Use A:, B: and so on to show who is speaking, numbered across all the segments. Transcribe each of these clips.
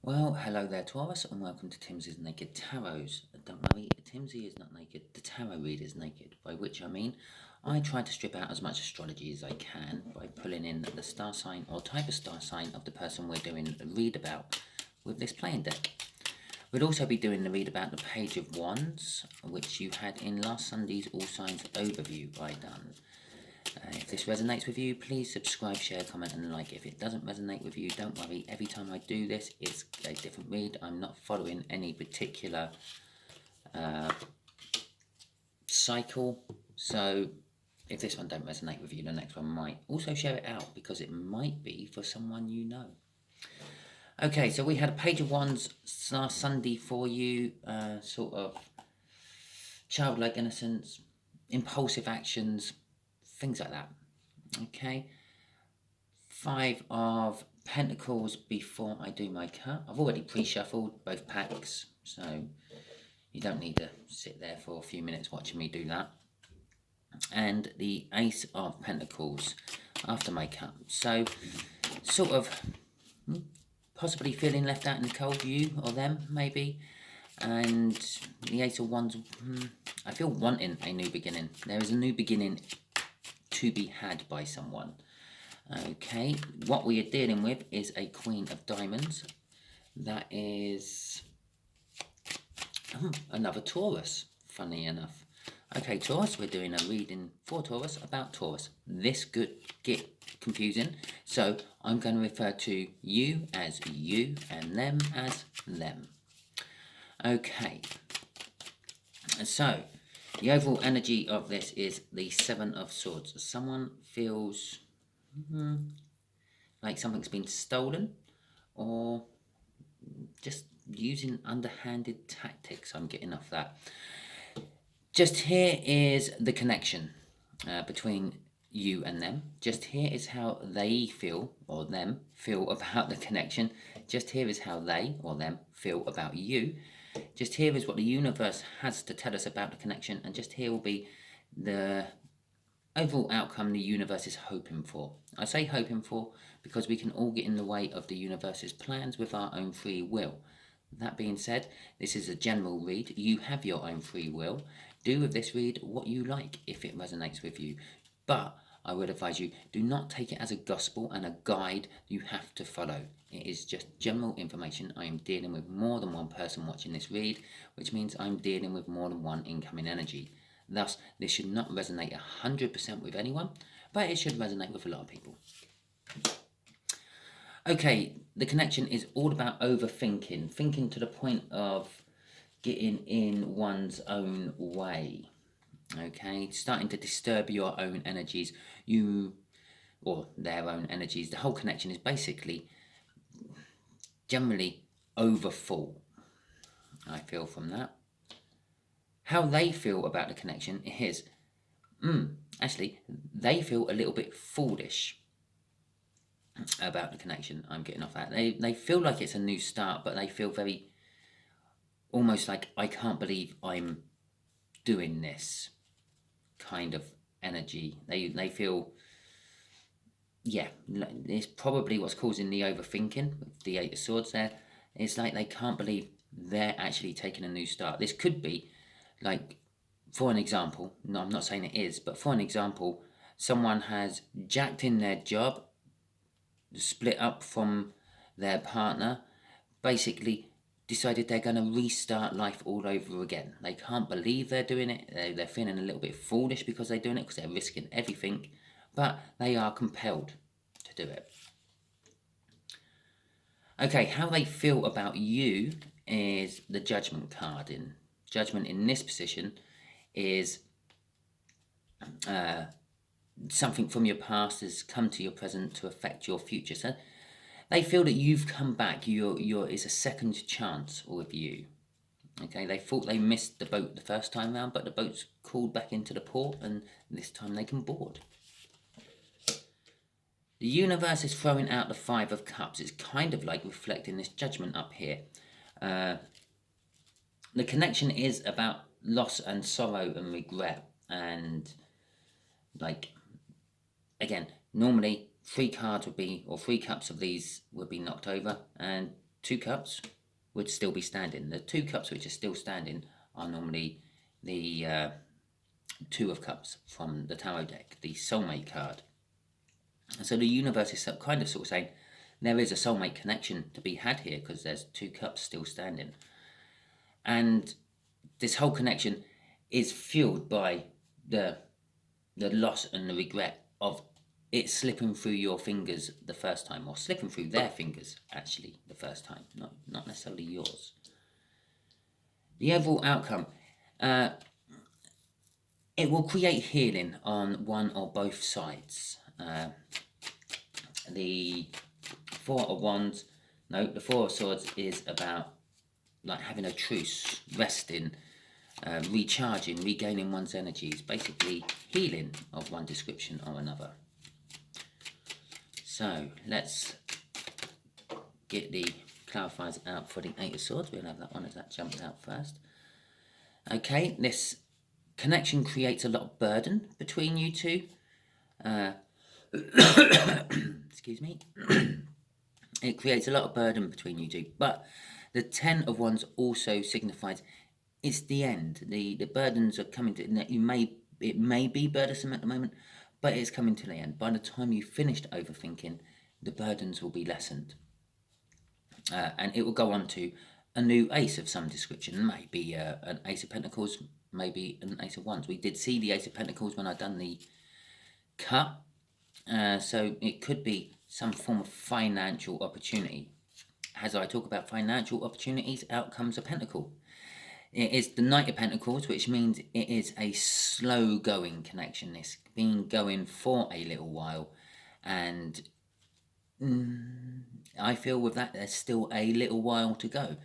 A: Well, hello there, Taurus, and welcome to Timsy's Naked Tarots. Don't worry, Timsy is not naked, the tarot reader is naked, by which I mean I try to strip out as much astrology as I can by pulling in the star sign or type of star sign of the person we're doing a read about with this playing deck. We'd also be doing the read about the Page of Wands, which you had in last Sunday's All Signs overview I done. If this resonates with you, please subscribe, share, comment and like. If it doesn't resonate with you, don't worry. Every time I do this, it's a different read. I'm not following any particular cycle. So if this one don't resonate with you, the next one might. Also share it out because it might be for someone you know. Okay, so we had a Page of Wands last Sunday for you. Sort of childlike innocence, impulsive actions, things like that. Okay. 5 of Pentacles before I do my cut. I've already pre-shuffled both packs, so you don't need to sit there for a few minutes watching me do that. And the Ace of Pentacles after my cut. So, sort of possibly feeling left out in the cold, you or them, maybe. And the Ace of Wands, I feel wanting a new beginning. There is a new beginning to be had by someone. Okay, what we are dealing with is a Queen of Diamonds. That is another Taurus, funny enough. Okay, Taurus, we're doing a reading for Taurus about Taurus. This could get confusing, so I'm going to refer to you as you and them as them. Okay, so the overall energy of this is the Seven of Swords. Someone feels like something's been stolen or just using underhanded tactics. I'm getting off that. Just here is the connection between you and them. Just here is how they feel or them feel about the connection. Just here is how they or them feel about you. Just here is what the universe has to tell us about the connection, and just here will be the overall outcome the universe is hoping for. I say hoping for because we can all get in the way of the universe's plans with our own free will. That being said, this is a general read. You have your own free will. Do with this read what you like if it resonates with you. But I would advise you, do not take it as a gospel and a guide you have to follow. It is just general information. I am dealing with more than one person watching this read, which means I'm dealing with more than one incoming energy. Thus, this should not resonate 100% with anyone, but it should resonate with a lot of people. Okay, the connection is all about overthinking, thinking to the point of getting in one's own way. Okay, starting to disturb your own energies, or their own energies. The whole connection is basically generally overfull. I feel from that. How they feel about the connection is, actually, they feel a little bit foolish about the connection. I'm getting off that. They feel like it's a new start, but they feel very, almost like, I can't believe I'm doing this kind of energy. They feel, yeah, it's probably what's causing the overthinking with the Eight of Swords there. It's like they can't believe they're actually taking a new start. This could be, like, for an example, no, I'm not saying it is, but for an example, someone has jacked in their job, split up from their partner, basically decided they're going to restart life all over again. They can't believe they're doing it. They're feeling a little bit foolish because they're doing it, because they're risking everything, but they are compelled to do it. Okay, how they feel about you is the Judgment card. In Judgment in this position is something from your past has come to your present to affect your future. So they feel that you've come back. It's a second chance with you. Okay, they thought they missed the boat the first time round, but the boat's called back into the port, and this time they can board. The universe is throwing out the Five of Cups. It's kind of like reflecting this Judgment up here. The connection is about loss and sorrow and regret, and like, again, normally 3 cards would be, or 3 cups of these would be knocked over, and 2 cups would still be standing. The 2 cups which are still standing are normally the 2 of cups from the tarot deck, the soulmate card. And so the universe is kind of sort of saying there is a soulmate connection to be had here because there's 2 cups still standing. And this whole connection is fueled by the loss and the regret of it slipping through your fingers the first time, or slipping through their fingers actually the first time, not necessarily yours. The overall outcome, it will create healing on one or both sides. The 4 of Wands, no, the 4 of Swords is about like having a truce, resting, recharging, regaining one's energies, basically healing of one description or another. So let's get the clarifiers out for the 8 of Swords. We'll have that one as that jumped out first. Okay, this connection creates a lot of burden between you two. Excuse me. It creates a lot of burden between you two, but the 10 of Wands also signifies it's the end. The burdens are coming to it may be burdensome at the moment, but it's coming to the end. By the time you've finished overthinking, the burdens will be lessened, and it will go on to a new ace of some description. Maybe an Ace of Pentacles, maybe an Ace of Wands. We did see the Ace of Pentacles when I done the cut, so it could be some form of financial opportunity. As I talk about financial opportunities, out comes a pentacle. It is the Knight of Pentacles, which means it is a slow-going connection. It's been going for a little while, and I feel with that there's still a little while to go.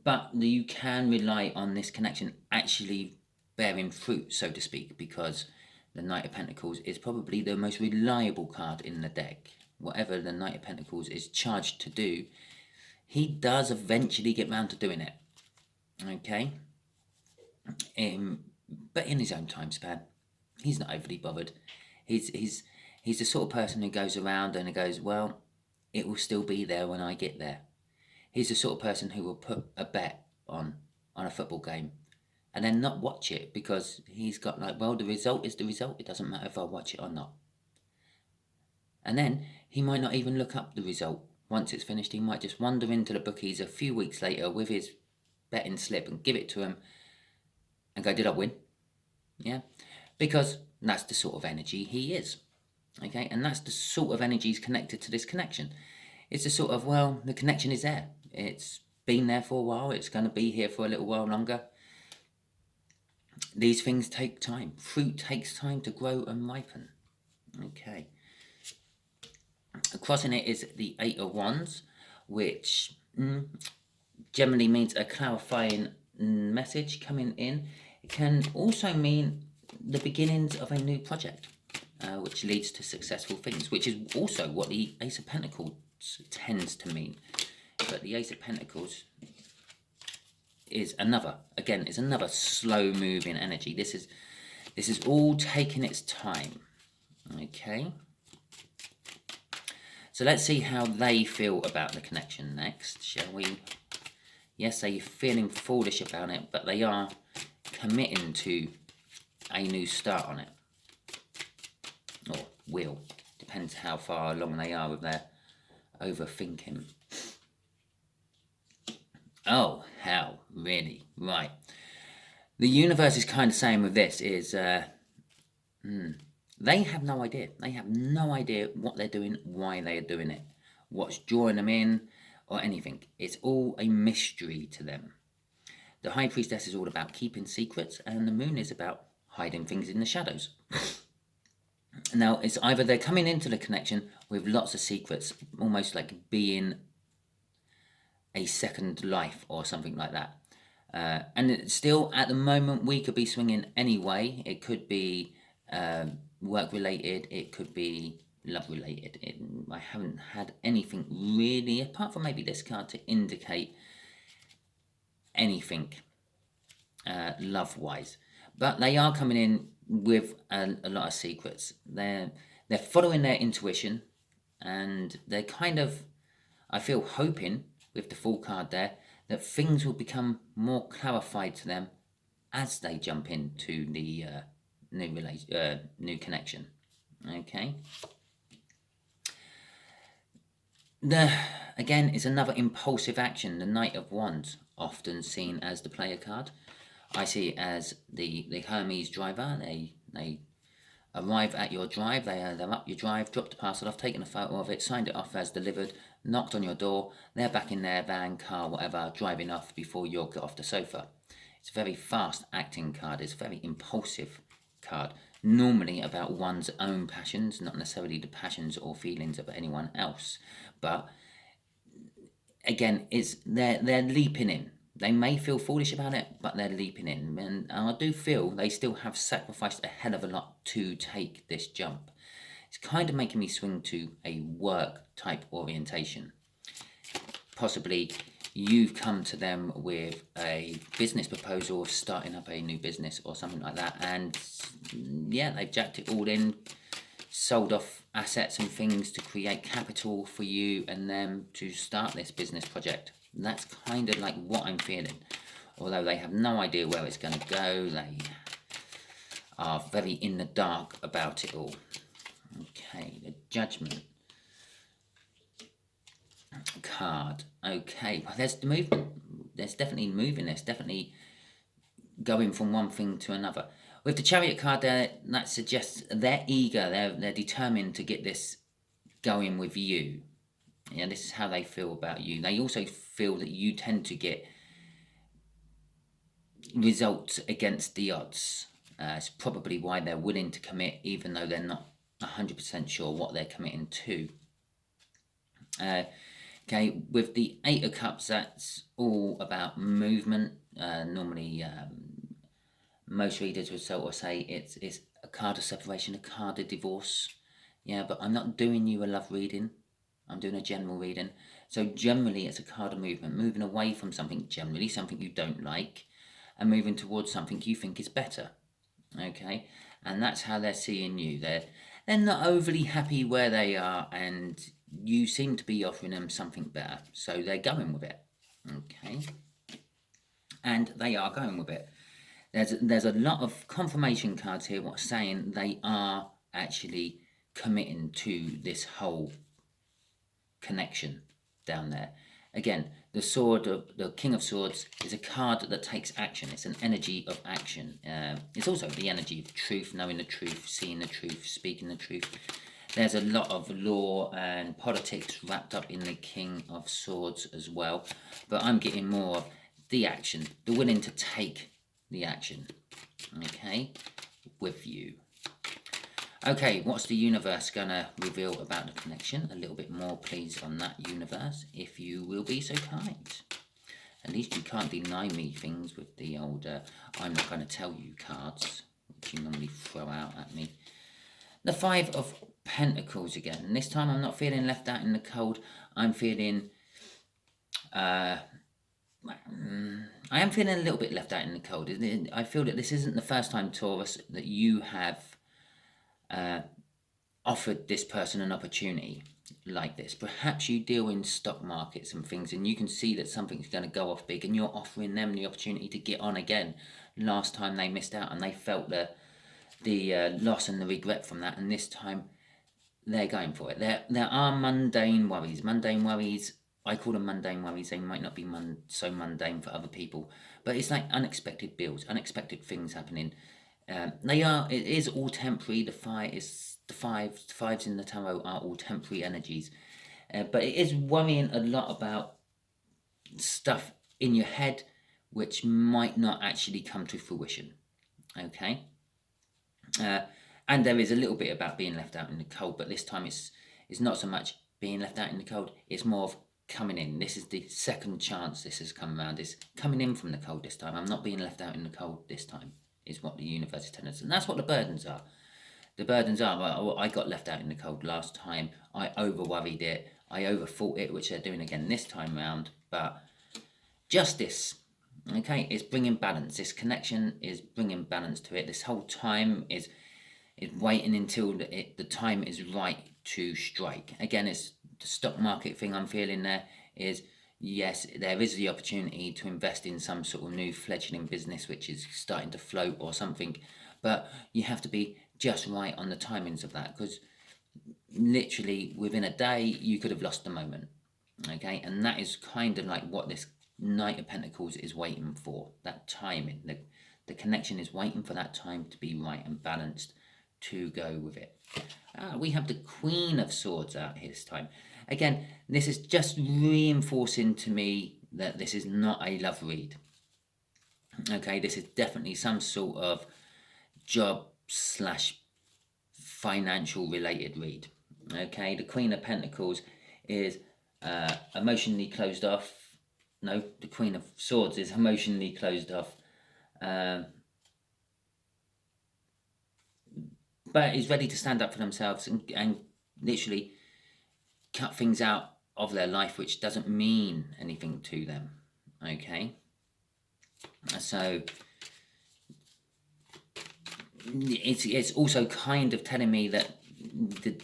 A: But you can rely on this connection actually bearing fruit, so to speak, because the Knight of Pentacles is probably the most reliable card in the deck. Whatever the Knight of Pentacles is charged to do, he does eventually get round to doing it. Okay? But in his own time span. He's not overly bothered. He's the sort of person who goes around and goes, well, it will still be there when I get there. He's the sort of person who will put a bet on a football game and then not watch it because he's got like, well, the result is the result. It doesn't matter if I watch it or not. And then he might not even look up the result. Once it's finished, he might just wander into the bookies a few weeks later with his betting slip and give it to him and go, did I win? Yeah, because that's the sort of energy he is. Okay, and that's the sort of energies connected to this connection. It's the sort of, well, the connection is there. It's been there for a while. It's going to be here for a little while longer. These things take time. Fruit takes time to grow and ripen. Okay. Crossing it is the 8 of Wands, which generally means a clarifying message coming in. It can also mean the beginnings of a new project, which leads to successful things, which is also what the Ace of Pentacles tends to mean. But the Ace of Pentacles is another slow moving energy. This is all taking its time. Okay. So let's see how they feel about the connection next, shall we? Yes, they're feeling foolish about it, but they are committing to a new start on it. Or will. Depends how far along they are with their overthinking. Oh, how? Really? Right. The universe is kind of saying with this is, they have no idea. They have no idea what they're doing, why they are doing it, what's drawing them in, or anything. It's all a mystery to them. The High Priestess is all about keeping secrets, and the Moon is about hiding things in the shadows. Now, it's either they're coming into the connection with lots of secrets, almost like being a second life or something like that. And it's still, at the moment, we could be swinging any way. It could be work-related. It could be love-related. I haven't had anything really, apart from maybe this card, to indicate anything love-wise. But they are coming in with a lot of secrets. They're following their intuition, and they're kind of, I feel hoping with the Fool card there that things will become more clarified to them as they jump into the new connection. Okay. Again, is another impulsive action. The Knight of Wands, often seen as the player card. I see it as the Hermes driver. They arrive at your drive, they're up your drive, dropped the parcel off, taken a photo of it, signed it off as delivered, knocked on your door, they're back in their van, car, whatever, driving off before you get off the sofa. It's a very fast acting card, it's a very impulsive card, normally about one's own passions, not necessarily the passions or feelings of anyone else. But again, they're leaping in. They may feel foolish about it, but they're leaping in. And I do feel they still have sacrificed a hell of a lot to take this jump. It's kind of making me swing to a work type orientation. Possibly you've come to them with a business proposal of starting up a new business or something like that. And yeah, they've jacked it all in, sold off assets and things to create capital for you and them to start this business project. And that's kind of like what I'm feeling. Although they have no idea where it's going to go, they are very in the dark about it all. Okay, the Judgment card. Okay, well, there's the movement. There's definitely moving. There's definitely going from one thing to another. With the Chariot card there, that suggests they're eager, they're determined to get this going with you. Yeah, this is how they feel about you. They also feel that you tend to get results against the odds. It's probably why they're willing to commit, even though they're not 100% sure what they're committing to. Okay, with the Eight of Cups, that's all about movement. Normally, most readers would sort of say it's a card of separation, a card of divorce. Yeah, but I'm not doing you a love reading. I'm doing a general reading. So generally it's a card of movement, moving away from something, generally something you don't like, and moving towards something you think is better. Okay, and that's how they're seeing you. They're not overly happy where they are, and you seem to be offering them something better, so they're going with it. Okay, and they are going with it. There's a lot of confirmation cards here what's saying they are actually committing to this whole connection down there. Again, the King of Swords is a card that takes action. It's an energy of action. It's also the energy of truth, knowing the truth, seeing the truth, speaking the truth. There's a lot of law and politics wrapped up in the King of Swords as well. But I'm getting more of the action, the willing to take the action, okay, with you. Okay, what's the universe gonna reveal about the connection? A little bit more, please, on that, universe, if you will be so kind. At least you can't deny me things with the old I'm not going to tell you cards, which you normally throw out at me. The Five of Pentacles again. And this time I'm not feeling left out in the cold. I'm feeling... I am feeling a little bit left out in the cold. I feel that this isn't the first time, Taurus, that you have offered this person an opportunity like this. Perhaps you deal in stock markets and things, and you can see that something's going to go off big, and you're offering them the opportunity to get on again. Last time they missed out, and they felt the loss and the regret from that, and this time they're going for it. There are mundane worries. Mundane worries, I call them mundane worries. They might not be so mundane for other people, but it's like unexpected bills, unexpected things happening. It is all temporary. The fives in the tarot are all temporary energies. But it is worrying a lot about stuff in your head which might not actually come to fruition. Okay? And there is a little bit about being left out in the cold, but this time it's not so much being left out in the cold, it's more of coming in. This is the second chance this has come around. It's coming in from the cold this time. I'm not being left out in the cold this time, is what the universe is telling us. And that's what the burdens are. The burdens are, well, I got left out in the cold last time. I over-worried it. I overthought it, which they're doing again this time round. But justice, okay, is bringing balance. This connection is bringing balance to it. This whole time is waiting until the time is right to strike. Again, it's stock market thing I'm feeling there is, yes, there is the opportunity to invest in some sort of new fledgling business which is starting to float or something, but you have to be just right on the timings of that, because literally within a day you could have lost the moment. Okay, and that is kind of like what this Knight of Pentacles is waiting for, that timing. The connection is waiting for that time to be right and balanced to go with it. We have the Queen of Swords out here this time. Again, this is just reinforcing to me that this is not a love read. Okay, this is definitely some sort of job slash financial related read. Okay, the Queen of Pentacles is emotionally closed off. No, the Queen of Swords is emotionally closed off. But is ready to stand up for themselves and literally cut things out of their life which doesn't mean anything to them. Okay, so it's also kind of telling me that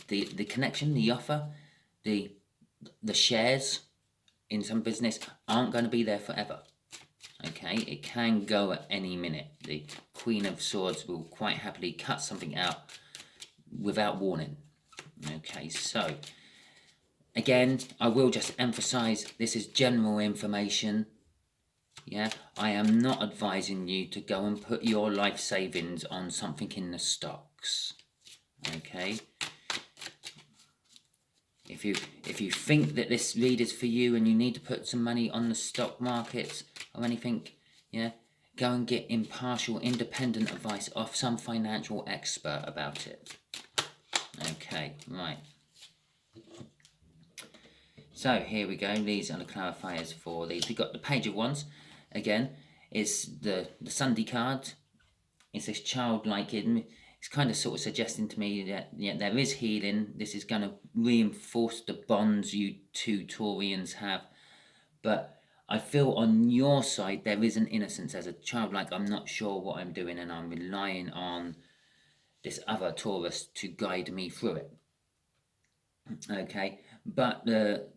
A: the connection, the offer, the shares in some business aren't going to be there forever. Okay, it can go at any minute. The Queen of Swords will quite happily cut something out without warning. Okay, so again, I will just emphasize this is general information. Yeah, I am not advising you to go and put your life savings on something in the stocks. Okay, if you think that this read is for you and you need to put some money on the stock markets or anything, yeah, go and get impartial, independent advice off some financial expert about it. Okay, right. So here we go. These are the clarifiers for these. We've got the Page of Wands. Again, it's the Sunday card. It's this childlike. It's kind of sort of suggesting to me that there is healing. This is going to reinforce the bonds you two Taurians have. But I feel on your side there is an innocence as a childlike. I'm not sure what I'm doing and I'm relying on this other Taurus to guide me through it. Okay, but the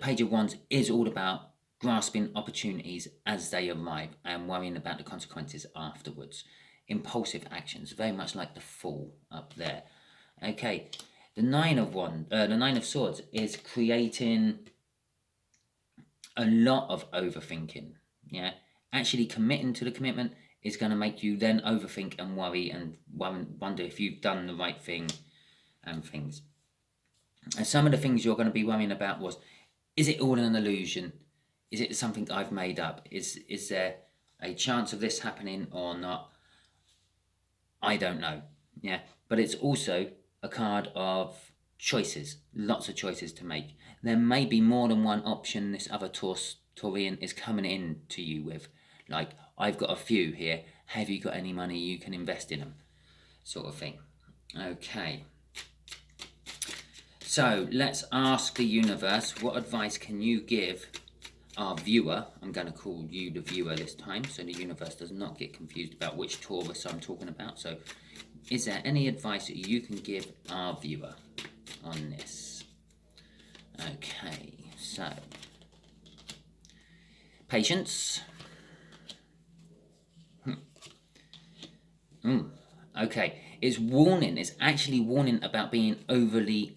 A: Page of Wands is all about grasping opportunities as they arrive and worrying about the consequences afterwards. Impulsive actions, very much like the Fool up there. Okay, the Nine of Swords is creating a lot of overthinking. Yeah, actually committing to the commitment is going to make you then overthink and worry and wonder if you've done the right thing and things. And some of the things you're going to be worrying about was, is it all an illusion? Is it something I've made up? Is there a chance of this happening or not? I don't know. Yeah, but it's also a card of choices, lots of choices to make. There may be more than one option this other Taurian is coming in to you with. Like, I've got a few here. Have you got any money you can invest in them? Sort of thing. Okay. So let's ask the universe, what advice can you give our viewer? I'm going to call you the viewer this time, so the universe does not get confused about which Taurus I'm talking about. So is there any advice that you can give our viewer on this? Okay, so patience. Okay, it's warning. It's actually warning about being overly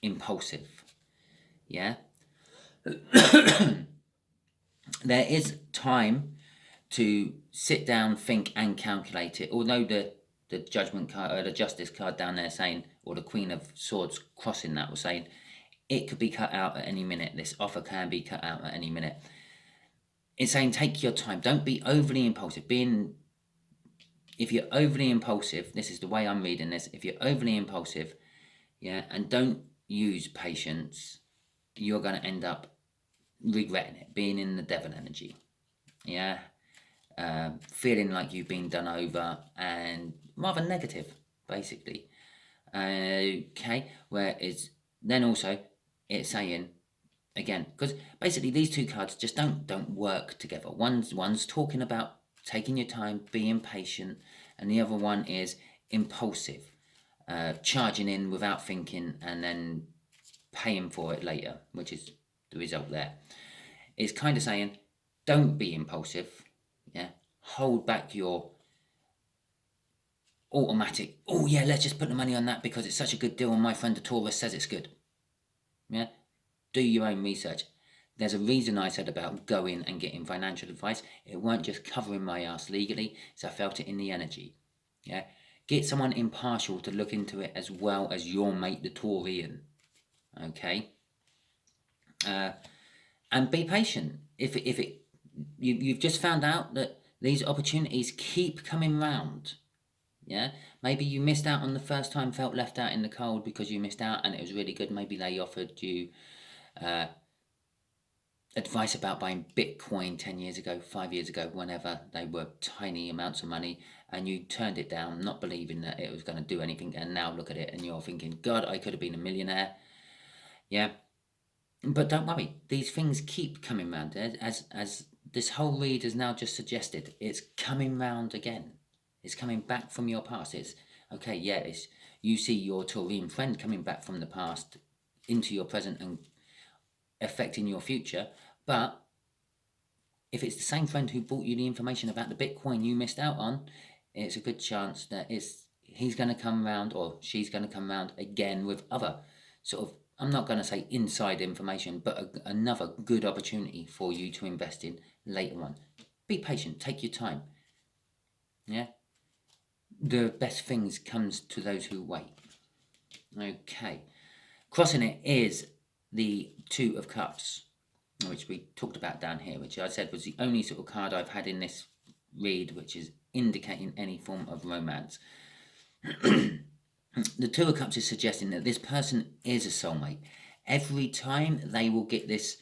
A: impulsive. Yeah. There is time to sit down, think, and calculate it. Although the Judgment card or the Justice card down there saying, or the Queen of Swords crossing that was saying, it could be cut out at any minute. This offer can be cut out at any minute. It's saying take your time. Don't be overly impulsive. If you're overly impulsive, this is the way I'm reading this. If you're overly impulsive, yeah, and don't use patience, you're going to end up regretting it, being in the devil energy. Yeah. Feeling like you've been done over and rather negative, basically. Okay, where it's then also it's saying again, because basically these two cards just don't work together. One's talking about taking your time, being patient, and the other one is impulsive. charging in without thinking and then paying for it later, which is the result there. It's kind of saying, don't be impulsive. Yeah, hold back your automatic, oh yeah, let's just put the money on that because it's such a good deal and my friend the Taurus says it's good. Yeah, do your own research. There's a reason I said about going and getting financial advice. It weren't just covering my ass legally, so I felt it in the energy. Yeah, get someone impartial to look into it as well as your mate the Taurian. Okay, and be patient. If you've just found out that these opportunities keep coming round. Yeah, maybe you missed out on the first time, felt left out in the cold because you missed out and it was really good. Maybe they offered you advice about buying Bitcoin 10 years ago, 5 years ago, whenever they were tiny amounts of money, and you turned it down, not believing that it was going to do anything, and now look at it and you're thinking, God, I could have been a millionaire. Yeah, but don't worry, these things keep coming round. As this whole read has now just suggested, it's coming round again. It's coming back from your past. It's okay, yeah, it's you see your Taurine friend coming back from the past into your present and affecting your future. But if it's the same friend who brought you the information about the Bitcoin you missed out on, it's a good chance that he's going to come round or she's going to come round again with other sort of, I'm not going to say inside information, but another good opportunity for you to invest in later on. Be patient, take your time. Yeah, the best things comes to those who wait. Okay, crossing it is the Two of Cups, which we talked about down here, which I said was the only sort of card I've had in this read which is indicating any form of romance. The Two of Cups is suggesting that this person is a soulmate. Every time they will get this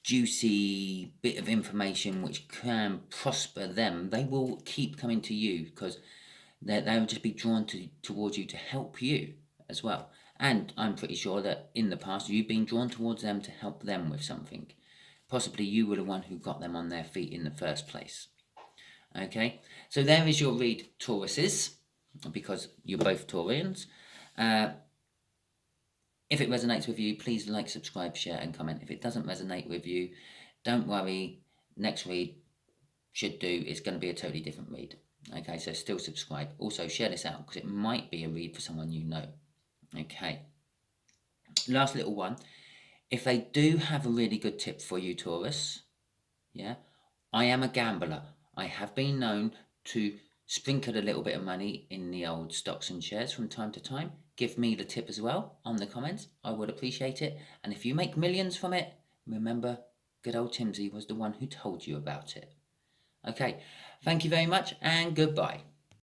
A: juicy bit of information which can prosper them, they will keep coming to you because they'll just be drawn towards you to help you as well. And I'm pretty sure that in the past you've been drawn towards them to help them with something. Possibly you were the one who got them on their feet in the first place. Okay, so there is your read, Tauruses, because you're both Taurians. If it resonates with you, please like, subscribe, share and comment. If it doesn't resonate with you, don't worry. Next read should do. It's going to be a totally different read. Okay, so still subscribe. Also share this out because it might be a read for someone you know. Okay. Last little one. If they do have a really good tip for you, Taurus, yeah, I am a gambler. I have been known to sprinkle a little bit of money in the old stocks and shares from time to time. Give me the tip as well on the comments. I would appreciate it. And if you make millions from it, remember, good old Timsy was the one who told you about it. Okay, thank you very much and goodbye.